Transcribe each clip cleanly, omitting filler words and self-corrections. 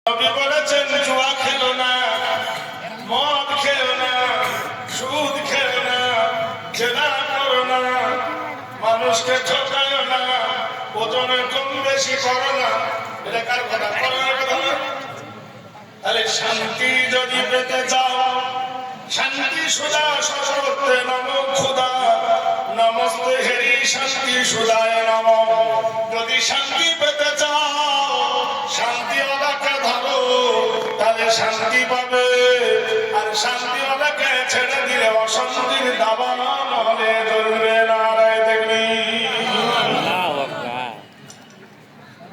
নবী বলেছেন জুয়া খেলো না, মদ খেও না, সুদ খেও না, জেনা করো না, মানুষকে ঠকায় না, ওজনে কম বেশি করো না। এটা কার কথা? করার কথা না। তাহলে শান্তি যদি পেতে চাও, শান্তি সুদা সশরতে নম খুদা, নমস্তে হেরি শান্তি সুদায় নম। যদি শান্তি পেতে চাও, শান্তিওয়ালাকে ধরো, তাহলে শান্তি পাবে। আর শান্তিওয়ালাকে ছেড়ে দিলে অশান্তির দাবা নহলে ধরবে না। দেখবি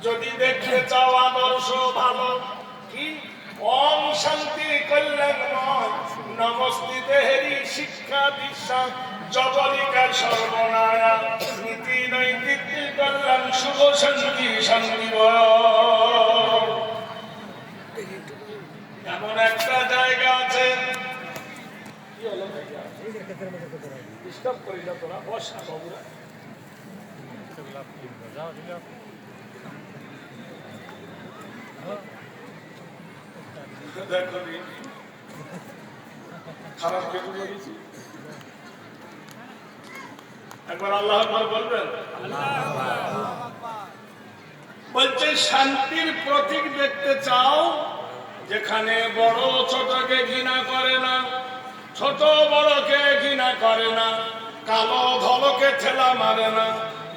যদি দেখতে চাও আদর্শ ভালো, কি ওম শান্তি কল্যাণময় নমস্তে হেরি শিক্ষা দীক্ষা জবলিকার সর্বনায়া নীতি নৈতিক কল্যাণ শুভ শান্তি শান্তি। এমন একটা জায়গা আছে, কি হলো ডিস্টার্ব করি না তোরা, বস না বাবুরা। খারাপ কেটে বলেছি, একবার আল্লাহ আকবার বলবেন। বলছে শান্তির প্রতীক দেখতে চাও, যেখানে বড় ছোটকে ঘৃণা করে না, ছোট বড়কে ঘৃণা করে না, কালো ধলকে ঠেলা মারে না,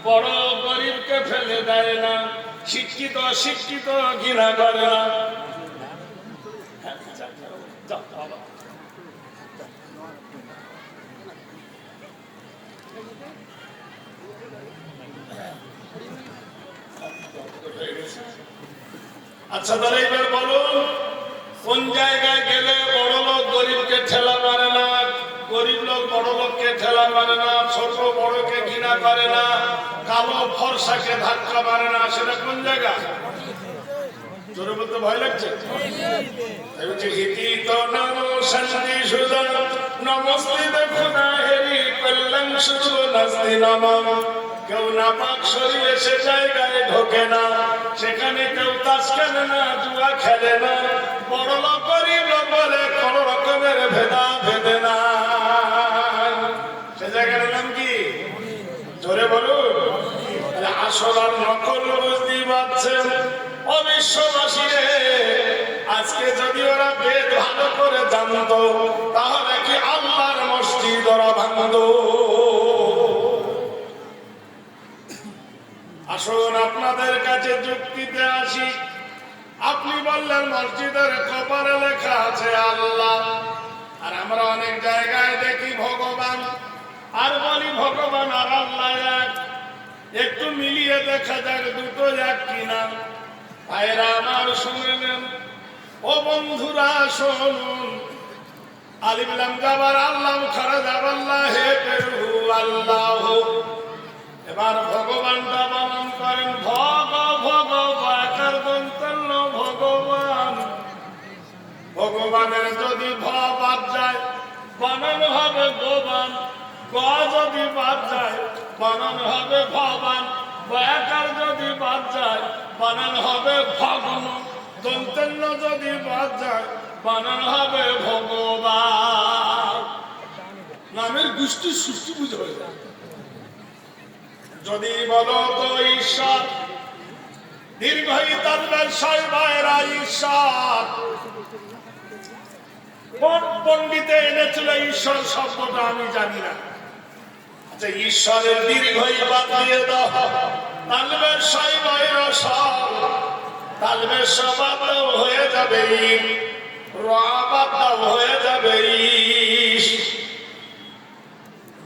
বড় গরিবকে ফেলে দেয় না, শিক্ষিত শিক্ষিত ঘৃণা করে না। আচ্ছা তাহলে এবার বলুন, কোন জায়গায় গেলে বড় লোক গরিবকে ঠেলা মারে না, গরিব লোক বড় লোককে ঠেলা মারে না, ছোট বড়কে ঘৃণা করে না, কালো ফর্সাকে ধাক্কা মারে না, সেটা কোন জায়গা? জোরে বলতে ভয় লাগছে। কেউ নাপাক শরীরে সে জায়গায় ঢোকে না, সেখানে কেউ তাস খেলে না, জুয়া খেলে না, বড় লোক গরিব লোক বলে কোন রকমের ভেদা ভেদে না। সে জায়গার নাম কি? জোরে বলুন। আসল আর নকল বুঝতে পারছেন অবিশ্ববাসী রে। আজকে যদি ওরা বেদ ভালো করে জানতো, তাহলে কি আল্লাহর মসজিদ ওরা ভাঙতো? আসুন আপনাদের কাছে যুক্তিতে আসি। আপনি বললেন মসজিদের কপারে লেখা আছে আল্লাহ, আর আমরা অনেক জায়গায় দেখি ভগবান, আর বলি ভগবান আর আল্লাহ এক। একটু মিলিয়ে দেখা যাক দুটো এক কিনা। ভাইরা আমার শুনলেন, ও বন্ধুরা শুনুন, আলিফ লাম জাবার আল্লাহ খারা জাবাল্লাহ হে পেরু আল্লাহ। এবার ভগবানটা বানান করেন ভগবান। ভগবানের যদি ভ বাদ যায় বানানো হবে গোবান, গ যদি বাদ যায় বানানো হবে ভবান, বয়াকার যদি বাদ যায় বানানো হবে ভগ্ন, দন্তন্য যদি বাদ যায় বানানো হবে ভগবান। নামের গোষ্ঠী সৃষ্টি বুঝে হয়ে যায়। যদি বলো তো ঈশ্বর, দীর্ঘই তার ব্যবসায় বাইরা ঈশ্বর। কোন পণ্ডিতে এনেছিল ঈশ্বর শব্দটা আমি জানি না। আচ্ছা, ঈশ্বরের দীর্ঘই বাদ দিয়ে দাও, তালবের সাই বাইরা সব, তালবের সবাব হয়ে যাবে, রাবাদ হয়ে যাবে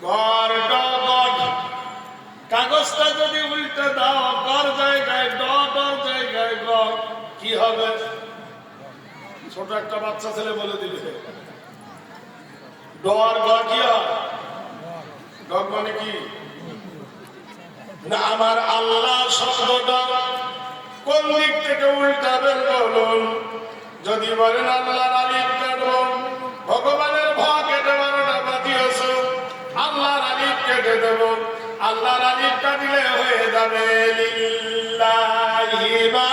গড় ডগড়। কাগজটা যদি উল্টে দাও, গড় জায়গায় ড, ডর জায়গায় গ, কি হবে? ছোট একটা বাচ্চা ছেলে বলে দিবে ডর গ কি হয়? ডগ মানে কি না? আমার আল্লাহ শব্দটা কোন দিক থেকে উল্টাবেন বলুন? যদি বলেন আল্লাহর আলিফ কাটব, ভগবানের ভ কেটে 12টা বাজিয়েছ, আল্লাহর আলিফ কেটে দেব, আল্লাহর আলিফ কাটলে হয়ে যাবে লিল্লাহি মা